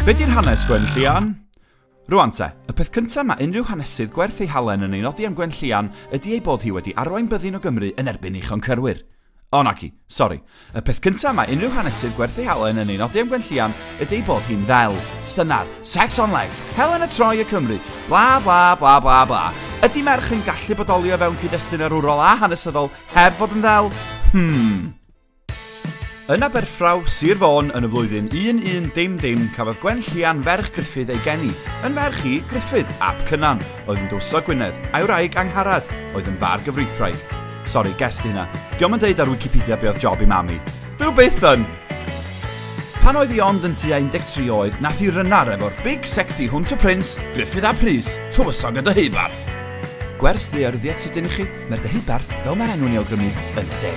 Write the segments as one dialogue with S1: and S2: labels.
S1: Be di'r hanes Gwenllian? Rwan te, y peth cyntaf mae unrhyw hanesydd gwerth ei halen yn ei nodi am Gwenllian ydy ei bod hi wedi arwain byddin o Gymru yn erbyn ei choncyrwyr. O naci, sori. Y peth cyntaf mae unrhyw hanesydd gwerth ei halen yn ei nodi am Gwenllian ydy ei bod hi'n ddel, stynar, sex on legs, Helen y Troi y Cymru, bla bla bla bla bla. Ydy merch yn gallu bodolio fewn cyd-destun arwrol a hanesyddol heb fod yn ddel? Yn Aberffraw, Sir Fôn, yn y flwyddyn 1100, cafodd Gwenllian ferch Gruffydd ei geni. Yn ferch hi, Gruffydd, ap Cynan, oedd yn dwsog Gwynedd, a'i wraig Angharad, oedd yn far gyfreithraidd. Sori, gest hynna. Diolch yn deud ar Wikipedia be oedd job i mami. Dwi byth yn! Pan oedd hi ond yn tua 13 oed, nath hi rynnar efo'r big sexy hwnt o Prince, Gruffydd ap Rhys, tywysog y Deheubarth. Gwers ddaearyddiaeth sydyn i chi, mae'r Deheubarth, fel mae'r enw'n ei awgrymu, yn y de.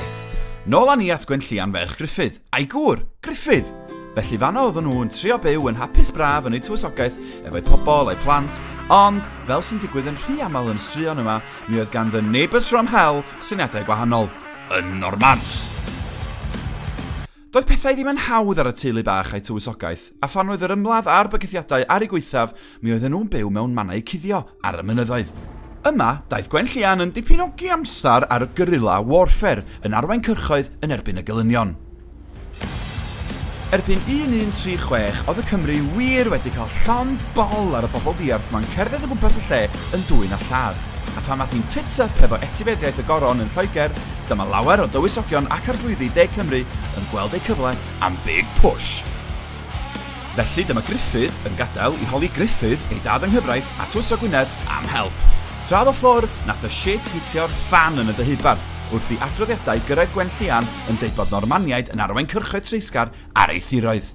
S1: Nôl â ni at Gwenllian ferch Gruffydd. A'i gŵr, Gruffydd! Felly fanno oedden nhw'n trio byw yn hapus braf yn eu tywysogaeth efo'u pobl a'i plant, ond fel sy'n digwydd yn rhy aml yn y straeon yma, mi oedd gan The Neighbours from Hell syniadau gwahanol. Yn normans! Doedd pethau ddim yn hawdd ar y teulu bach a'i tywysogaeth, a phan oedd yr ymladd a'r bygythiadau ar ei gweithaf, mi oedden nhw'n byw mewn mannau cuddio ar y mynyddoedd. Yma, daeth Gwenllian yn dipyn amser ar y guerrilla warfare yn arwain cyrchoedd yn erbyn y gelynion. Erbyn 1136, oedd y Cymru wir wedi cael llon bol ar y bobl ddiarth ma'n cerdded o gwmpas y lle yn dwyn a lladd. A phan math hi'n tits up efo etifeddiaeth y goron yn Lloegr, dyma lawer o dywysogion ac arglwyddi De Cymru yn gweld eu cyfle am big push. Felly dyma Gruffydd yn gadael i holi Gruffydd ei dad yng Nghyfraith a tywysog Gwynedd am help. Tradd o ffwrdd, nath y shit hitio'r fan yn y Deheubarth, wrth i adroddiadau gyrraedd Gwenllian yn deud bod Normaniaid yn arwain cyrchoedd treisgar ar ei thiroedd.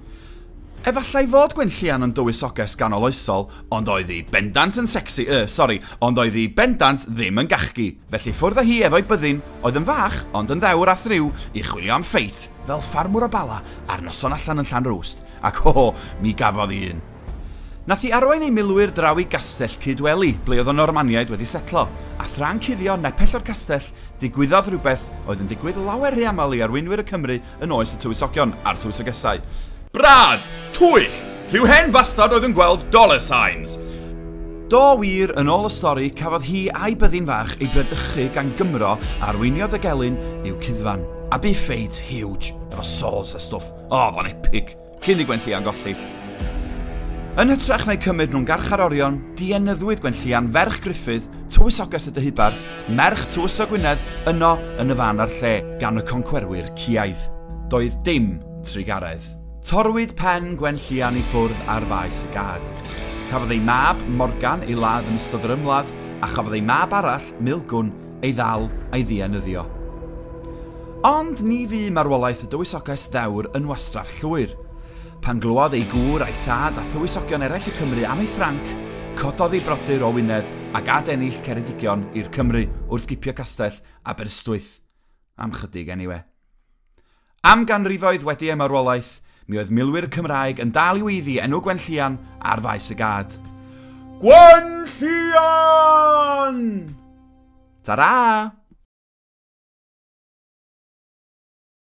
S1: Efallai fod Gwenllian yn dywysoges ganoloesol, ond oedd hi bendant yn sexy, ond oedd hi bendant ddim yn gachgi. Felly ffwrdd â hi efo'i byddin, oedd yn fach, ond yn ddewr a thriw, i chwilio am ffeit, fel ffarmwr o Bala ar noson allan yn Llanrwst, ac mi gafodd hi un. Nath hi arwain ei milwyr draw i Gastell Cydweli, ble oedd y Normaniaid wedi setlo, a thra'n cuddio nepell o'r castell, digwyddodd rhywbeth oedd yn digwydd lawer rhy aml i arweinwyr y Cymru yn oes y tywysogion a'r tywysogesau. Brad! Twyll! Rhyw hen fastad oedd yn gweld dollar signs! Do wir, yn ôl y stori, cafodd hi a'i byddin fach ei bredychu gan Gymro a arweiniodd y gelyn i'w Cyddfan. A bu ffeit huge, efo swords a stwff. Oedd o'n epic, cyn i Gwenllian golli. Yn hytrach neu cymryd nhw'n garcharorion, dienyddwyd Gwenllian ferch Gruffydd, tywysoges y Deheubarth, merch tywysog Gwynedd, yno yn y fan ar lle gan y concwerwyr Ciaidd. Doedd dim trigaredd. Torwyd pen Gwenllian i ffwrdd ar faes y gad. Cafodd ei mab, Morgan, ei ladd yn ystod yr ymladd, a chafodd ei mab arall, Milgwn, ei ddal a'i ddienyddio. Ond ni fu marwolaeth y dywysoges ddewr yn wastraff llwyr. Pan glwodd ei gŵr a'i thad a thywysogion eraill y Cymru am ei Ffranc, cododd ei brodyr o Wynedd ac adennill Ceredigion i'r Cymru wrth gipio castell Aberystwyth. Am chydig eniwe. Am ganrifoedd wedi ei marwolaeth, mi oedd milwyr Cymraeg yn dal i weiddi enw Gwenllian ar faes y gad. Gwenllian! Tara!